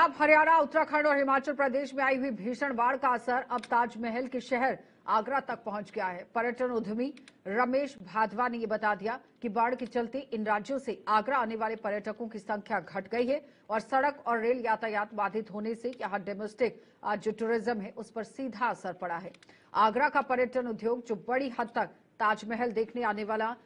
पंजाब, हरियाणा, उत्तराखंड और हिमाचल प्रदेश में आई हुई भीषण बाढ़ का असर अब ताजमहल के शहर आगरा तक पहुंच गया है। पर्यटन उद्यमी रमेश भादवा ने ये बता दिया कि बाढ़ के चलते इन राज्यों से आगरा आने वाले पर्यटकों की संख्या घट गई है और सड़क और रेल यातायात बाधित होने से यहाँ डोमेस्टिक जो टूरिज्म है उस पर सीधा असर पड़ा है। आगरा का पर्यटन उद्योग जो बड़ी हद तक ताजमहल देखने आने वाला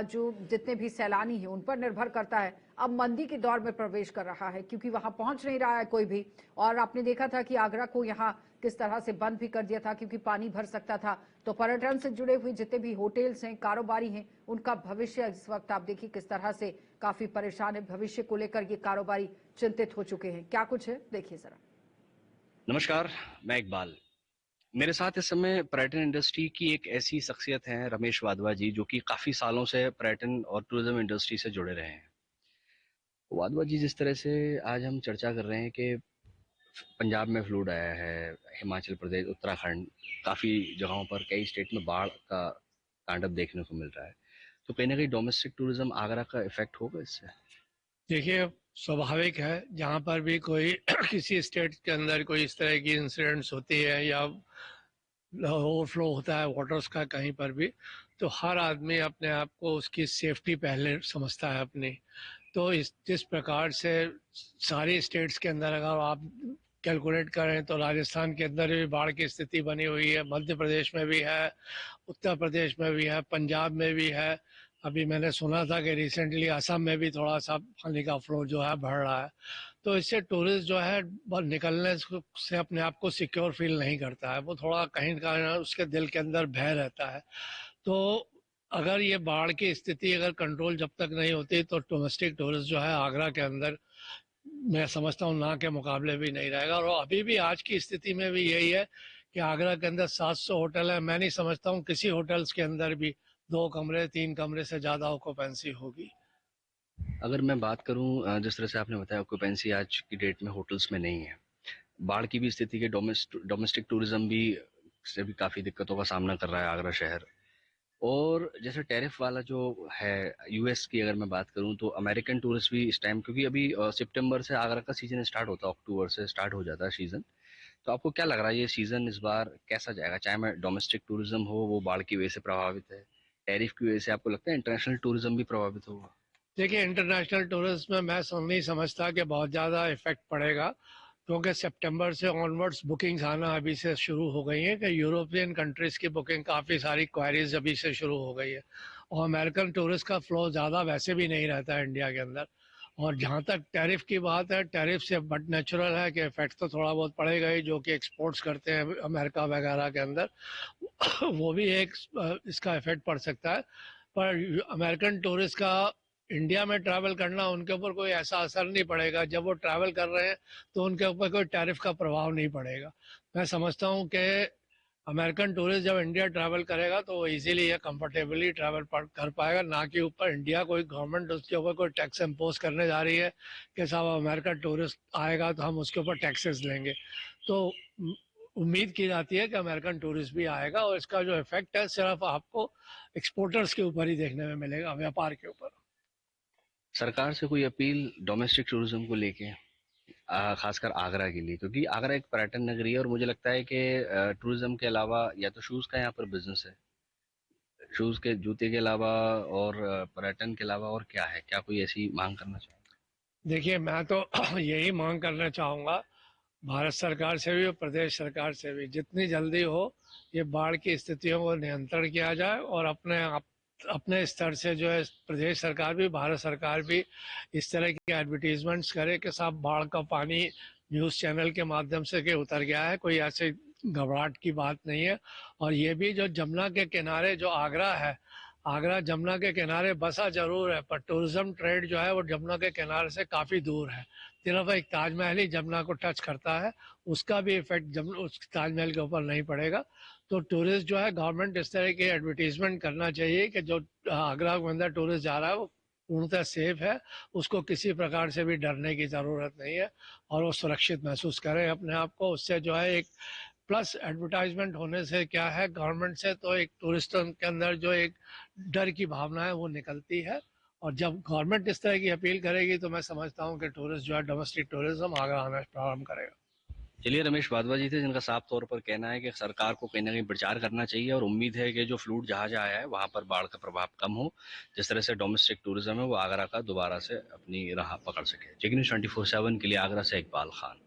जो जितने भी सैलानी हैं उन पर निर्भर करता है, अब मंदी के दौर में प्रवेश कर रहा है क्योंकि वहां पहुंच नहीं रहा है कोई भी। और आपने देखा था कि आगरा को यहां किस तरह से बंद भी कर दिया था क्योंकि पानी भर सकता था। तो पर्यटन से जुड़े हुए जितने भी होटल्स हैं, कारोबारी हैं, उनका भविष्य इस वक्त आप देखिए किस तरह से काफी परेशान है। भविष्य को लेकर ये कारोबारी चिंतित हो चुके हैं। क्या कुछ है देखिए जरा। नमस्कार, मैं इकबाल। मेरे साथ इस समय पर्यटन इंडस्ट्री की एक ऐसी शख्सियत हैं रमेश वाधवा जी, जो कि काफ़ी सालों से पर्यटन और टूरिज्म इंडस्ट्री से जुड़े रहे हैं। वाधवा जी, जिस तरह से आज हम चर्चा कर रहे हैं कि पंजाब में फ्लूड आया है, हिमाचल प्रदेश, उत्तराखंड, काफ़ी जगहों पर कई स्टेट में बाढ़ का तांडव देखने को मिल रहा है, तो कहीं ना कहीं डोमेस्टिक टूरिज्म आगरा का इफेक्ट होगा इससे? देखिए, स्वाभाविक है जहाँ पर भी कोई किसी स्टेट के अंदर कोई इस तरह की इंसिडेंट्स होती है या ओवरफ्लो होता है वाटर्स का कहीं पर भी, तो हर आदमी अपने आप को उसकी सेफ्टी पहले समझता है अपनी। तो जिस प्रकार से सारी स्टेट्स के अंदर अगर आप कैलकुलेट करें तो राजस्थान के अंदर भी बाढ़ की स्थिति बनी हुई है, मध्य प्रदेश में भी है, उत्तर प्रदेश में भी है, पंजाब में भी है। अभी मैंने सुना था कि रिसेंटली असम में भी थोड़ा सा पानी का फ्लो जो है बढ़ रहा है। तो इससे टूरिस्ट जो है निकलने से अपने आप को सिक्योर फील नहीं करता है, वो थोड़ा कहीं ना कहीं उसके दिल के अंदर भय रहता है। तो अगर ये बाढ़ की स्थिति अगर कंट्रोल जब तक नहीं होती तो डोमेस्टिक टूरिस्ट जो है आगरा के अंदर मैं समझता हूँ ना के मुकाबले भी नहीं रहेगा। और अभी भी आज की स्थिति में भी यही है कि आगरा के अंदर 700 होटल है। मैं नहीं समझता हूँ किसी होटल्स के अंदर भी 2 कमरे 3 कमरे से ज़्यादा ऑक्यूपेंसी होगी। अगर मैं बात करूं, जिस तरह से आपने बताया ऑक्यूपेंसी आज की डेट में होटल्स में नहीं है, बाढ़ की भी स्थिति के डोमेस्टिक टूरिज्म भी से भी काफ़ी दिक्कतों का सामना कर रहा है आगरा शहर। और जैसे टैरिफ वाला जो है, यूएस की अगर मैं बात करूं तो अमेरिकन टूरिस्ट भी इस टाइम, क्योंकि अभी सितंबर से आगरा का सीजन स्टार्ट होता है, अक्टूबर से स्टार्ट हो जाता है सीजन। तो आपको क्या लग रहा है ये सीजन इस बार कैसा जाएगा? चाहे मैं डोमेस्टिक टूरिज्म हो वो बाढ़ की वजह से प्रभावित है, टैरिफ की वजह से आपको लगता है इंटरनेशनल टूरिज्म भी प्रभावित होगा? देखिए, इंटरनेशनल टूरिज्म में मैं नहीं समझता कि बहुत ज़्यादा इफेक्ट पड़ेगा, क्योंकि सितंबर से ऑनवर्ड्स बुकिंग्स आना अभी से शुरू हो गई हैं कि यूरोपियन कंट्रीज़ की बुकिंग काफ़ी सारी क्वायरीज अभी से शुरू हो गई है। और अमेरिकन टूरिस्ट का फ्लो ज़्यादा वैसे भी नहीं रहता है इंडिया के अंदर। और जहाँ तक टैरिफ की बात है, टैरिफ से बट नेचुरल है कि इफेक्ट तो थोड़ा बहुत पड़ेगा ही, जो कि एक्सपोर्ट्स करते हैं अमेरिका वगैरह के अंदर वो भी एक इसका इफेक्ट पड़ सकता है। पर अमेरिकन टूरिस्ट का इंडिया में ट्रैवल करना उनके ऊपर कोई ऐसा असर नहीं पड़ेगा। जब वो ट्रैवल कर रहे हैं तो उनके ऊपर कोई टैरिफ का प्रभाव नहीं पड़ेगा। मैं समझता हूँ कि अमेरिकन टूरिस्ट जब इंडिया ट्रैवल करेगा तो वो इजीली या कंफर्टेबली ट्रैवल कर पाएगा, ना कि ऊपर इंडिया कोई गवर्नमेंट उसके ऊपर कोई टैक्स इम्पोज करने जा रही है कि साहब अमेरिकन टूरिस्ट आएगा तो हम उसके ऊपर टैक्सेस लेंगे। तो उम्मीद की जाती है कि अमेरिकन टूरिस्ट भी आएगा और इसका जो इफेक्ट है सिर्फ आपको एक्सपोर्टर्स के ऊपर ही देखने में मिलेगा, व्यापार के ऊपर। सरकार से कोई अपील डोमेस्टिक टूरिज्म को लेके, खासकर आगरा के लिए, क्योंकि आगरा एक पर्यटन नगरी है और मुझे लगता है कि टूरिज्म के अलावा या तो शूज़ का यहाँ पर बिजनेस है, शूज़ के जूते के अलावा, और पर्यटन के अलावा और क्या है? क्या कोई ऐसी मांग करना चाहिए? देखिए, मैं तो यही मांग करना चाहूँगा भारत सरकार से भी और प्रदेश सरकार से भी, जितनी जल्दी हो ये बाढ़ की स्थितियों को नियंत्रण किया जाए। और अपने स्तर से जो है प्रदेश सरकार भी भारत सरकार भी इस तरह की एडवर्टीजमेंट्स करे कि साहब बाढ़ का पानी न्यूज़ चैनल के माध्यम से के उतर गया है, कोई ऐसे घबराहट की बात नहीं है। और ये भी जो जमुना के किनारे जो आगरा है, आगरा जमुना के किनारे बसा जरूर है पर टूरिज्म ट्रेड जो है वो जमुना के किनारे से काफ़ी दूर है। सिर्फ एक ताजमहल ही जमुना को टच करता है, उसका भी इफेक्ट उस ताजमहल के ऊपर नहीं पड़ेगा। तो टूरिस्ट जो है, गवर्नमेंट इस तरह की एडवर्टीजमेंट करना चाहिए कि जो आगरा के अंदर टूरिस्ट जा रहा है वो पूर्णतः सेफ है, उसको किसी प्रकार से भी डरने की ज़रूरत नहीं है और वो सुरक्षित महसूस करे अपने आप को। उससे जो है एक प्लस एडवर्टाइजमेंट होने से क्या है, गवर्नमेंट से तो एक टूरिस्टों के अंदर जो एक डर की भावना है वो निकलती है और जब गवर्नमेंट इस तरह की अपील करेगी तो मैं समझता हूँ कि टूरिस्ट जो है डोमेस्टिक टूरिज्म आगरा आना प्रारंभ करेगा। चलिए, रमेश वाधवा जी थे जिनका साफ तौर पर कहना है कि सरकार को कहीं ना कहीं विचार करना चाहिए और उम्मीद है कि जो फ्लूट जहां जहां आया है वहां पर बाढ़ का प्रभाव कम हो, जिस तरह से डोमेस्टिक टूरिज्म है वो आगरा का दोबारा से अपनी राह पकड़ सके। जेके न्यूज़ 24/7 के लिए आगरा से इकबाल खान।